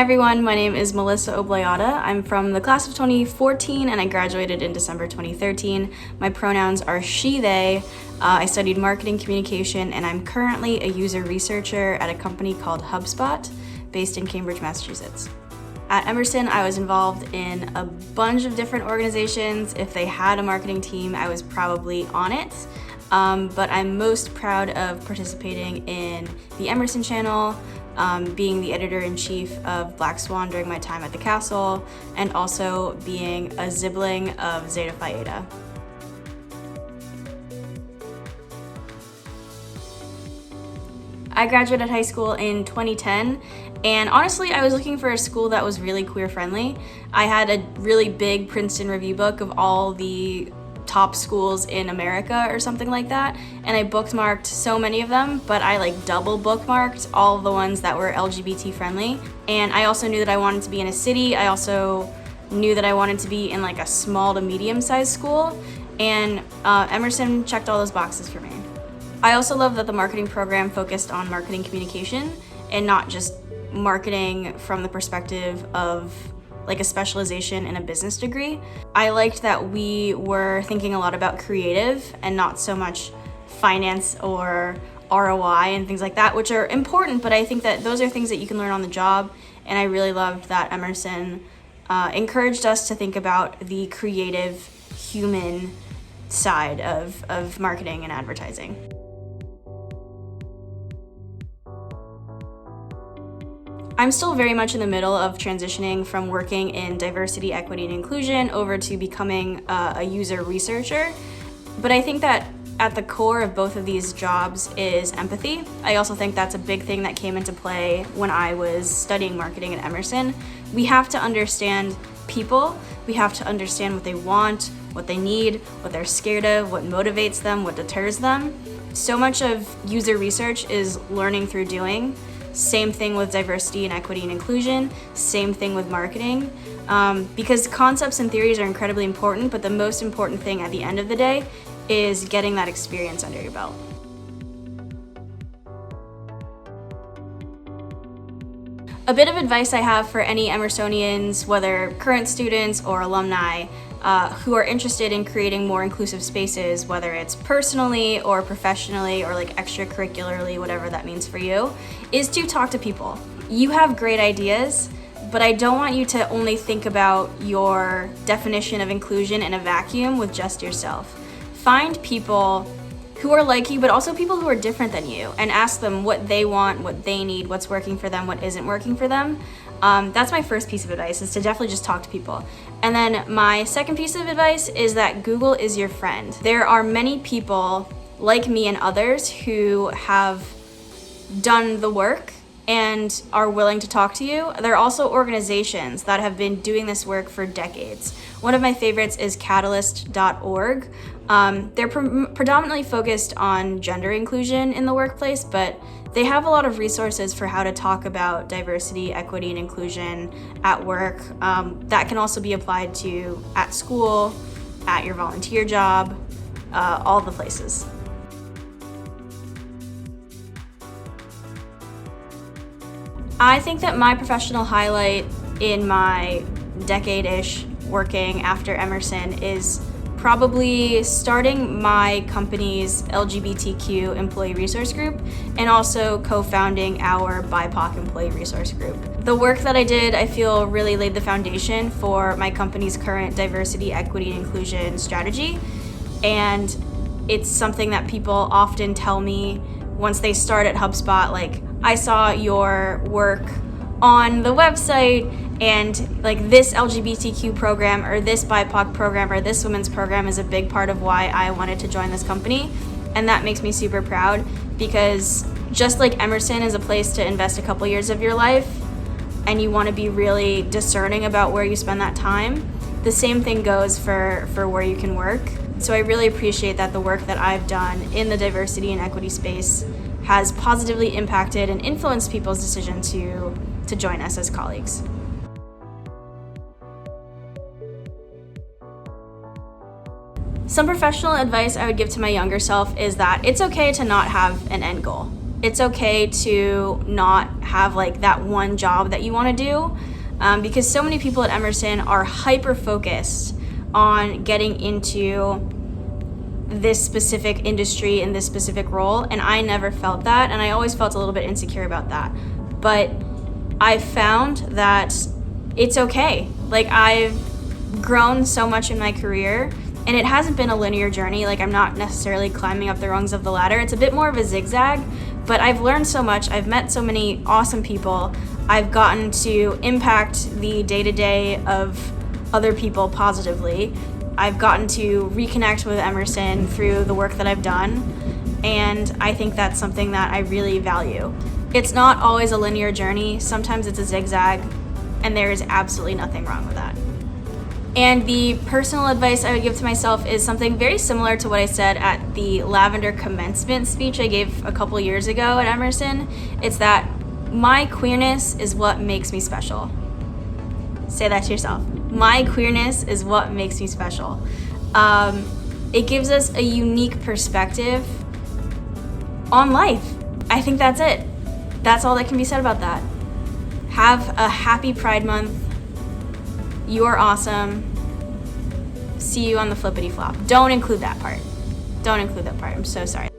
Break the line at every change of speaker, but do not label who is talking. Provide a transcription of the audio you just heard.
everyone, my name is Melissa Obleada. I'm from the class of 2014 and I graduated in December 2013. My pronouns are she, they. I studied marketing communication and I'm currently a user researcher at a company called HubSpot based in Cambridge, Massachusetts. At Emerson, I was involved in a bunch of different organizations. If they had a marketing team, I was probably on it. But I'm most proud of participating in the Emerson channel, being the editor-in-chief of Black Swan during my time at the castle, and also being a sibling of Zeta Phi Eta. I graduated high school in 2010, and honestly, I was looking for a school that was really queer-friendly. I had a really big Princeton review book of all the top schools in America or something like that, and I bookmarked so many of them, but I double bookmarked all of the ones that were LGBT friendly. And I also knew that I wanted to be in a city. I also knew that I wanted to be in a small to medium-sized school, and Emerson checked all those boxes for me. I also love that the marketing program focused on marketing communication and not just marketing from the perspective of a specialization in a business degree. I liked that we were thinking a lot about creative and not so much finance or ROI and things like that, which are important, but I think that those are things that you can learn on the job, and I really loved that Emerson encouraged us to think about the creative human side of marketing and advertising. I'm still very much in the middle of transitioning from working in diversity, equity, and inclusion over to becoming a user researcher. But I think that at the core of both of these jobs is empathy. I also think that's a big thing that came into play when I was studying marketing at Emerson. We have to understand people. We have to understand what they want, what they need, what they're scared of, what motivates them, what deters them. So much of user research is learning through doing. Same thing with diversity and equity and inclusion, same thing with marketing, because concepts and theories are incredibly important, but the most important thing at the end of the day is getting that experience under your belt. A bit of advice I have for any Emersonians, whether current students or alumni, who are interested in creating more inclusive spaces, whether it's personally or professionally or extracurricularly, whatever that means for you, is to talk to people. You have great ideas, but I don't want you to only think about your definition of inclusion in a vacuum with just yourself. Find people who are like you, but also people who are different than you, and ask them what they want, what they need, what's working for them, what isn't working for them. That's my first piece of advice, is to definitely just talk to people. And then my second piece of advice is that Google is your friend. There are many people like me and others who have done the work and are willing to talk to you. There are also organizations that have been doing this work for decades. One of my favorites is catalyst.org. They're predominantly focused on gender inclusion in the workplace, but they have a lot of resources for how to talk about diversity, equity, and inclusion at work. That can also be applied to at school, at your volunteer job, all the places. I think that my professional highlight in my decade-ish working after Emerson is probably starting my company's LGBTQ employee resource group and also co-founding our BIPOC employee resource group. The work that I did, I feel, really laid the foundation for my company's current diversity, equity, and inclusion strategy. And it's something that people often tell me once they start at HubSpot, I saw your work on the website, and this LGBTQ program or this BIPOC program or this women's program is a big part of why I wanted to join this company. And that makes me super proud, because just like Emerson is a place to invest a couple years of your life and you want to be really discerning about where you spend that time, the same thing goes for where you can work. So I really appreciate that the work that I've done in the diversity and equity space has positively impacted and influenced people's decision to join us as colleagues. Some professional advice I would give to my younger self is that it's okay to not have an end goal. It's okay to not have like that one job that you want to do, because so many people at Emerson are hyper focused on getting into this specific industry and this specific role, and I never felt that, and I always felt a little bit insecure about that. But I found that it's okay. Like, I've grown so much in my career, and it hasn't been a linear journey. Like, I'm not necessarily climbing up the rungs of the ladder. It's a bit more of a zigzag, but I've learned so much. I've met so many awesome people. I've gotten to impact the day-to-day of other people positively. I've gotten to reconnect with Emerson through the work that I've done, and I think that's something that I really value. It's not always a linear journey. Sometimes it's a zigzag, and there is absolutely nothing wrong with that. And the personal advice I would give to myself is something very similar to what I said at the Lavender commencement speech I gave a couple years ago at Emerson. It's that my queerness is what makes me special. Say that to yourself. My queerness is what makes me special. It gives us a unique perspective on life. I think that's it. That's all that can be said about that. Have a happy Pride Month. You are awesome. See you on the flippity flop. Don't include that part. Don't include that part. I'm so sorry.